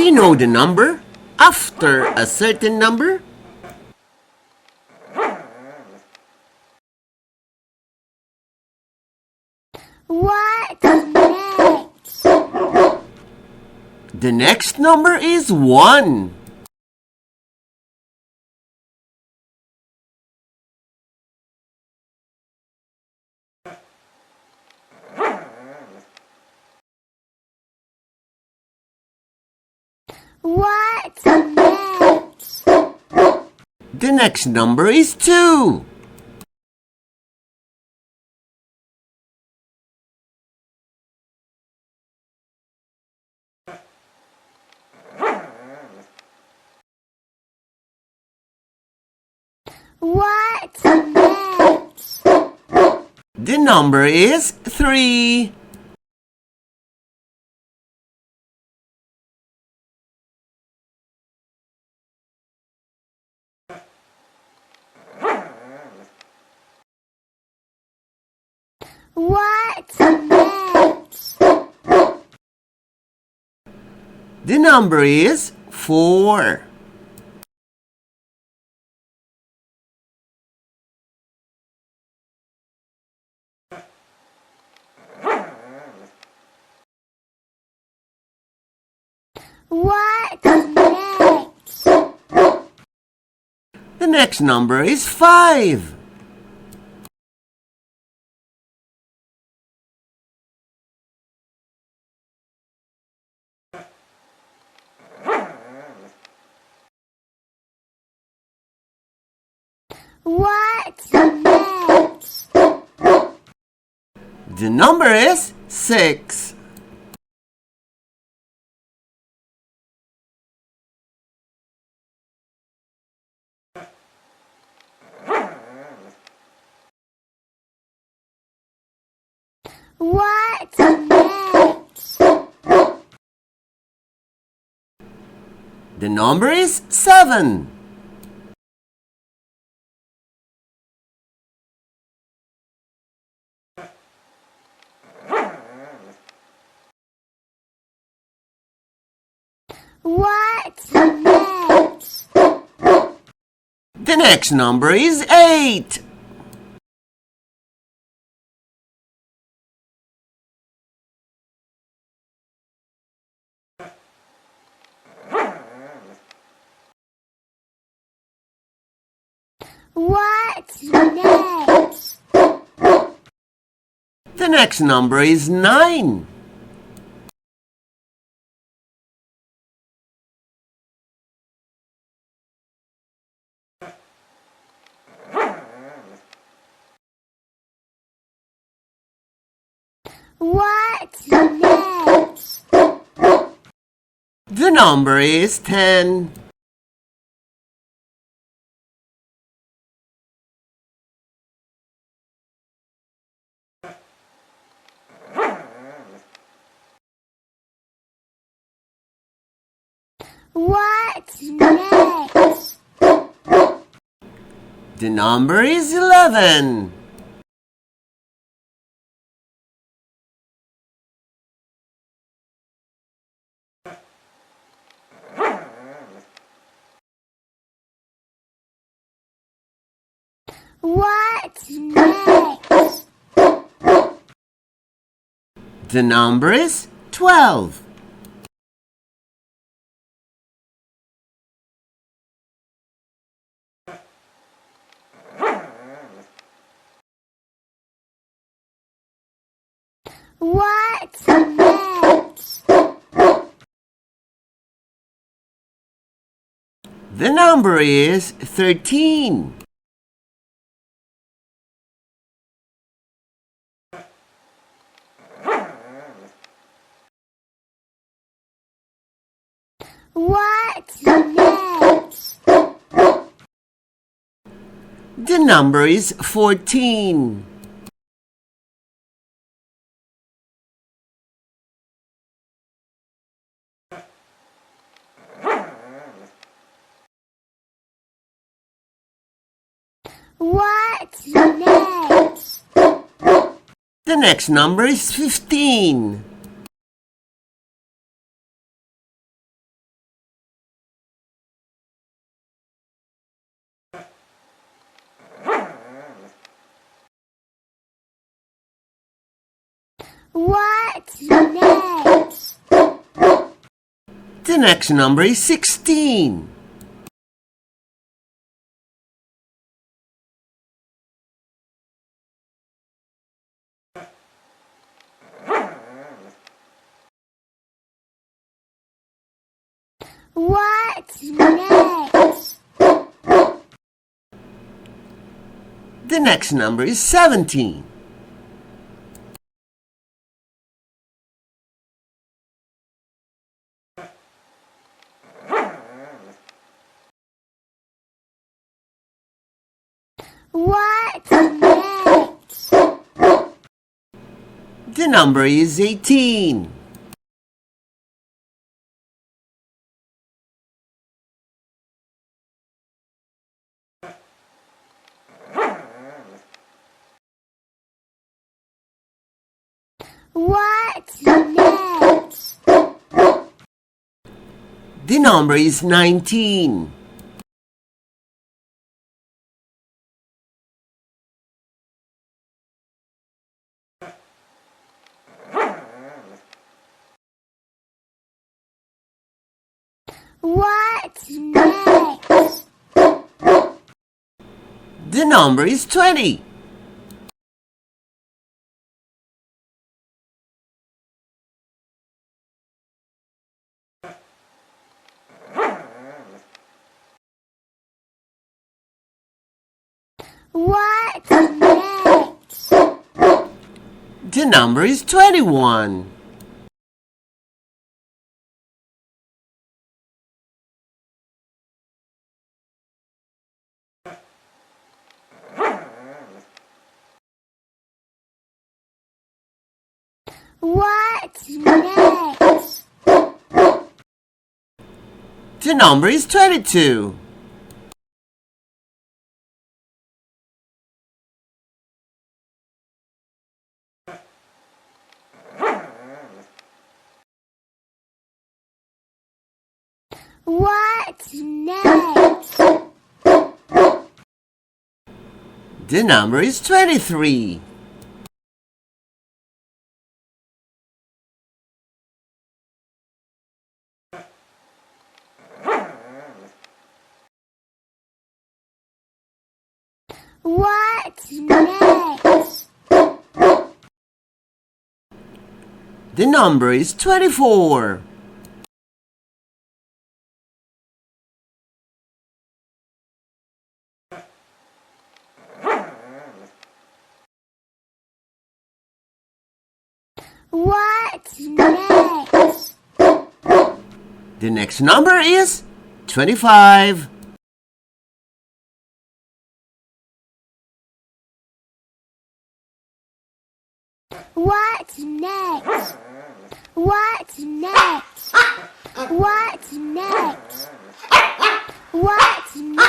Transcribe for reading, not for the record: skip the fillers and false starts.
you know the number after a certain number? What's next? The next number is 1. What's next? The next number is 2. What's next? The number is 3. What's next? The number is 4. What's next? The next number is 5. What's next? The number is 6. What's next? The number is 7. What's next? The next number is 8. What's next? The next number is 9. What's next? The number is 10. What's next? The number is 11. What's next? The number is 12. What's next? The number is 13. What's next? The number is 14. What's next? The next number is 15. What's next? The next number is 16. What's next? The next number is 17. What's next? The number is 18. What's next? The number is 19. What's next? The number is 20. What's next? The number is 21. What's next? The number is 22. What's next? The number is 23. What's next? The number is 24. What's next? The next number is 25. What's next? What's next? What's next? What's next?